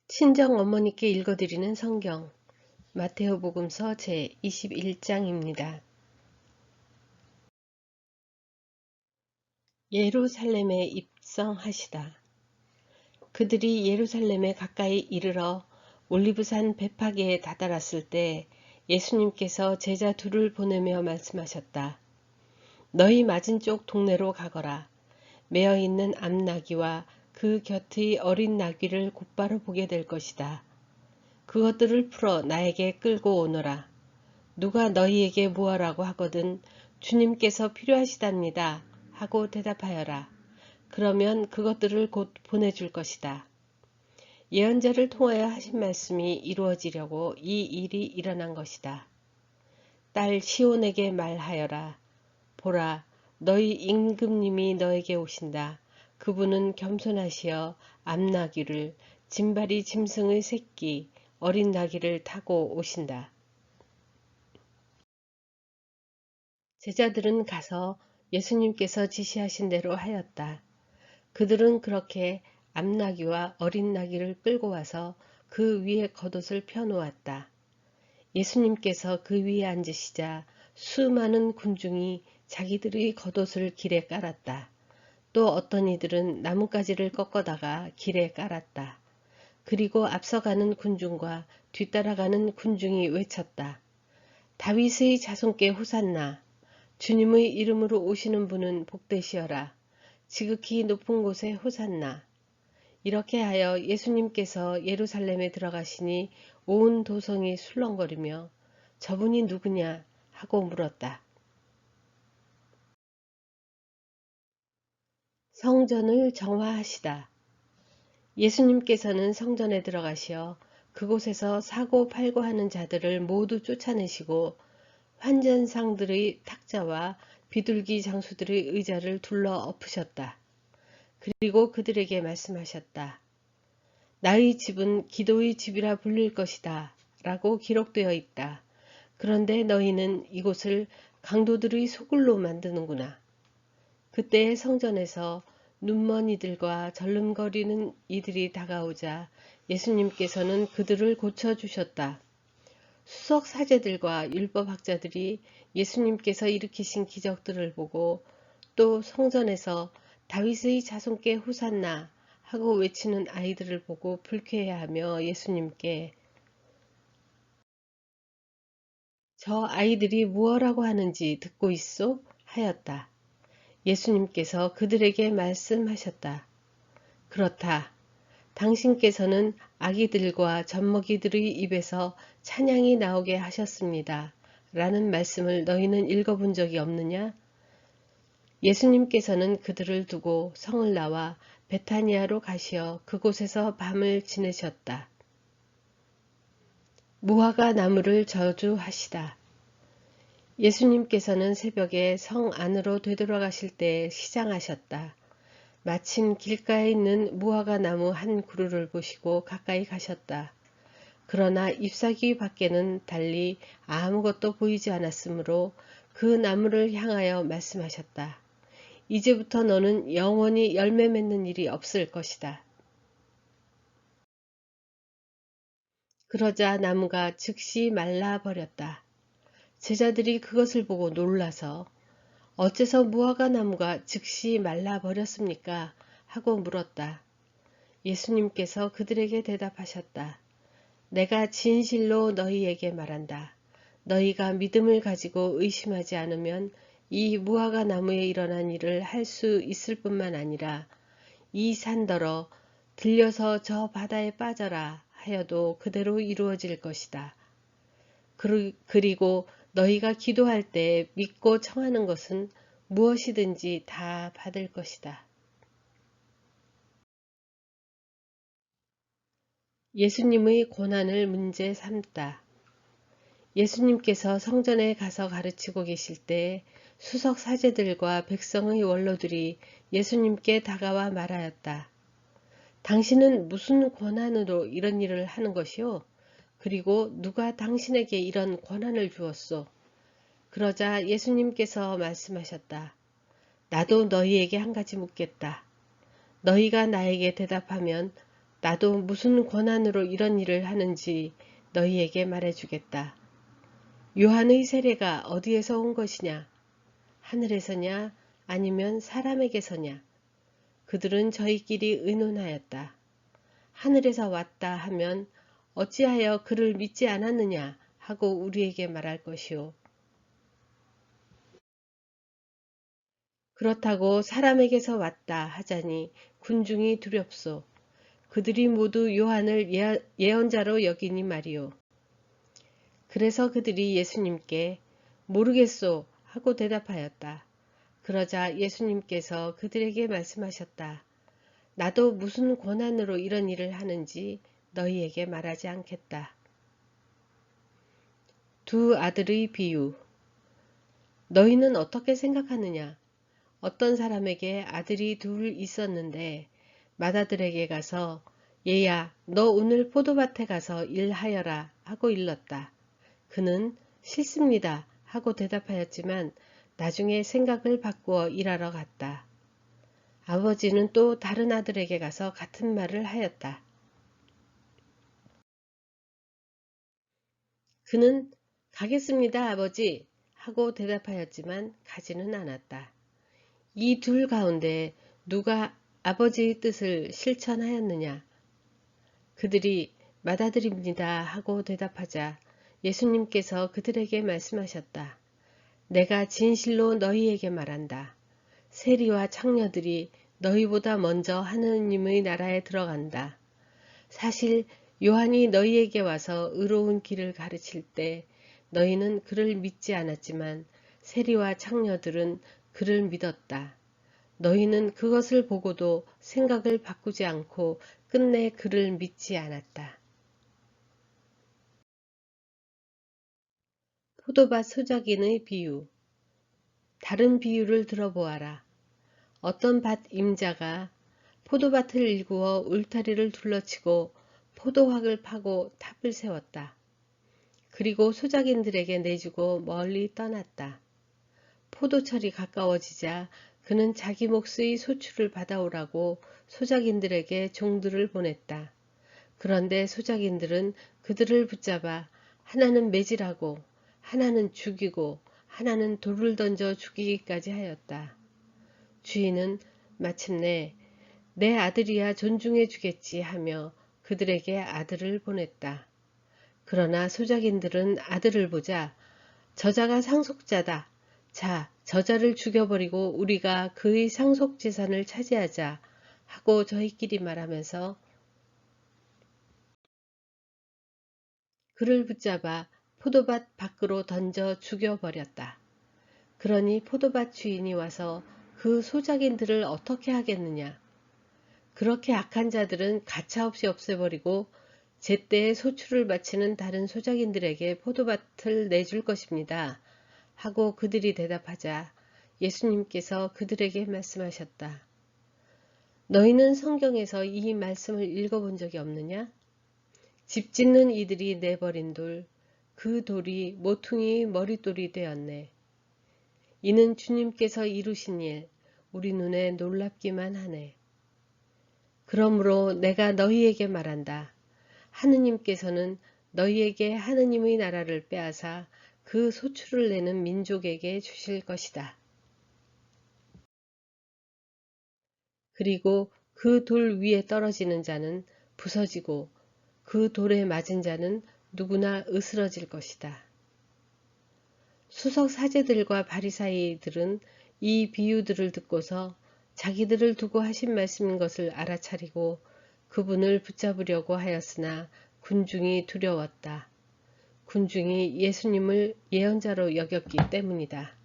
친정 어머니께 읽어드리는 성경 마테오복음서 제21장입니다. 예루살렘에 입성하시다. 그들이 예루살렘에 가까이 이르러 올리브산 베파게에 다다랐을 때 예수님께서 제자 둘을 보내며 말씀하셨다. 너희 맞은쪽 동네로 가거라. 매어있는 암나귀와 그 곁의 어린 나귀를 곧바로 보게 될 것이다. 그것들을 풀어 나에게 끌고 오너라. 누가 너희에게 무엇라고 하거든 주님께서 필요하시답니다 하고 대답하여라. 그러면 그것들을 곧 보내줄 것이다. 예언자를 통하여 하신 말씀이 이루어지려고 이 일이 일어난 것이다. 딸 시온에게 말하여라. 보라, 너희 임금님이 너에게 오신다. 그분은 겸손하시어 암나귀를, 짐발이 짐승의 새끼, 어린 나귀를 타고 오신다. 제자들은 가서 예수님께서 지시하신 대로 하였다. 그들은 그렇게 암나귀와 어린 나귀를 끌고 와서 그 위에 겉옷을 펴놓았다. 예수님께서 그 위에 앉으시자 수많은 군중이 자기들의 겉옷을 길에 깔았다. 또 어떤 이들은 나뭇가지를 꺾어다가 길에 깔았다. 그리고 앞서가는 군중과 뒤따라가는 군중이 외쳤다. 다윗의 자손께 호산나. 주님의 이름으로 오시는 분은 복되시어라. 지극히 높은 곳에 호산나. 이렇게 하여 예수님께서 예루살렘에 들어가시니 온 도성이 술렁거리며 저분이 누구냐 하고 물었다. 성전을 정화하시다. 예수님께서는 성전에 들어가시어 그곳에서 사고 팔고 하는 자들을 모두 쫓아내시고 환전상들의 탁자와 비둘기 장수들의 의자를 둘러 엎으셨다. 그리고 그들에게 말씀하셨다. 나의 집은 기도의 집이라 불릴 것이다 라고 기록되어 있다. 그런데 너희는 이곳을 강도들의 소굴로 만드는구나. 그때 성전에서 눈먼 이들과 절름거리는 이들이 다가오자 예수님께서는 그들을 고쳐주셨다. 수석 사제들과 율법학자들이 예수님께서 일으키신 기적들을 보고 또 성전에서 다윗의 자손께 호산나 하고 외치는 아이들을 보고 불쾌해하며 예수님께 저 아이들이 무엇라고 하는지 듣고 있소? 하였다. 예수님께서 그들에게 말씀하셨다. 그렇다. 당신께서는 아기들과 젖먹이들의 입에서 찬양이 나오게 하셨습니다. 라는 말씀을 너희는 읽어본 적이 없느냐? 예수님께서는 그들을 두고 성을 나와 베타니아로 가시어 그곳에서 밤을 지내셨다. 무화과 나무를 저주하시다. 예수님께서는 새벽에 성 안으로 되돌아가실 때 시장하셨다. 마침 길가에 있는 무화과 나무 한 그루를 보시고 가까이 가셨다. 그러나 잎사귀 밖에는 달리 아무것도 보이지 않았으므로 그 나무를 향하여 말씀하셨다. 이제부터 너는 영원히 열매 맺는 일이 없을 것이다. 그러자 나무가 즉시 말라버렸다. 제자들이 그것을 보고 놀라서 어째서 무화과 나무가 즉시 말라버렸습니까? 하고 물었다. 예수님께서 그들에게 대답하셨다. 내가 진실로 너희에게 말한다. 너희가 믿음을 가지고 의심하지 않으면 이 무화과 나무에 일어난 일을 할 수 있을 뿐만 아니라 이 산더러 들려서 저 바다에 빠져라 하여도 그대로 이루어질 것이다. 그리고 너희가 기도할 때 믿고 청하는 것은 무엇이든지 다 받을 것이다. 예수님의 고난을 문제 삼다. 예수님께서 성전에 가서 가르치고 계실 때 수석 사제들과 백성의 원로들이 예수님께 다가와 말하였다. 당신은 무슨 권한으로 이런 일을 하는 것이오? 그리고 누가 당신에게 이런 권한을 주었소? 그러자 예수님께서 말씀하셨다. 나도 너희에게 한 가지 묻겠다. 너희가 나에게 대답하면 나도 무슨 권한으로 이런 일을 하는지 너희에게 말해주겠다. 요한의 세례가 어디에서 온 것이냐? 하늘에서냐? 아니면 사람에게서냐? 그들은 저희끼리 의논하였다. 하늘에서 왔다 하면 어찌하여 그를 믿지 않았느냐 하고 우리에게 말할 것이요. 그렇다고 사람에게서 왔다 하자니 군중이 두렵소. 그들이 모두 요한을 예언자로 여기니 말이요. 그래서 그들이 예수님께 모르겠소 하고 대답하였다. 그러자 예수님께서 그들에게 말씀하셨다. 나도 무슨 권한으로 이런 일을 하는지 너희에게 말하지 않겠다. 두 아들의 비유. 너희는 어떻게 생각하느냐? 어떤 사람에게 아들이 둘 있었는데 맏아들에게 가서 얘야 너 오늘 포도밭에 가서 일하여라 하고 일렀다. 그는 싫습니다 하고 대답하였지만 나중에 생각을 바꾸어 일하러 갔다. 아버지는 또 다른 아들에게 가서 같은 말을 하였다. 그는 가겠습니다 아버지 하고 대답하였지만 가지는 않았다. 이 둘 가운데 누가 아버지의 뜻을 실천하였느냐? 그들이 맏아들입니다 하고 대답하자 예수님께서 그들에게 말씀하셨다. 내가 진실로 너희에게 말한다. 세리와 창녀들이 너희보다 먼저 하느님의 나라에 들어간다. 사실 요한이 너희에게 와서 의로운 길을 가르칠 때 너희는 그를 믿지 않았지만 세리와 창녀들은 그를 믿었다. 너희는 그것을 보고도 생각을 바꾸지 않고 끝내 그를 믿지 않았다. 포도밭 소작인의 비유. 다른 비유를 들어보아라. 어떤 밭 임자가 포도밭을 일구어 울타리를 둘러치고 포도확을 파고 탑을 세웠다. 그리고 소작인들에게 내주고 멀리 떠났다. 포도철이 가까워지자 그는 자기 몫의 소출을 받아오라고 소작인들에게 종들을 보냈다. 그런데 소작인들은 그들을 붙잡아 하나는 매질하고 하나는 죽이고 하나는 돌을 던져 죽이기까지 하였다. 주인은 마침내 내 아들이야 존중해 주겠지 하며 그들에게 아들을 보냈다. 그러나 소작인들은 아들을 보자 저자가 상속자다. 자, 저자를 죽여버리고 우리가 그의 상속재산을 차지하자 하고 저희끼리 말하면서 그를 붙잡아 포도밭 밖으로 던져 죽여버렸다. 그러니 포도밭 주인이 와서 그 소작인들을 어떻게 하겠느냐. 그렇게 악한 자들은 가차없이 없애버리고 제때에 소출을 바치는 다른 소작인들에게 포도밭을 내줄 것입니다. 하고 그들이 대답하자 예수님께서 그들에게 말씀하셨다. 너희는 성경에서 이 말씀을 읽어본 적이 없느냐? 집 짓는 이들이 내버린 돌, 그 돌이 모퉁이의 머릿돌이 되었네. 이는 주님께서 이루신 일, 우리 눈에 놀랍기만 하네. 그러므로 내가 너희에게 말한다. 하느님께서는 너희에게 하느님의 나라를 빼앗아 그 소출을 내는 민족에게 주실 것이다. 그리고 그 돌 위에 떨어지는 자는 부서지고 그 돌에 맞은 자는 누구나 으스러질 것이다. 수석 사제들과 바리사이들은 이 비유들을 듣고서 자기들을 두고 하신 말씀인 것을 알아차리고 그분을 붙잡으려고 하였으나 군중이 두려웠다. 군중이 예수님을 예언자로 여겼기 때문이다.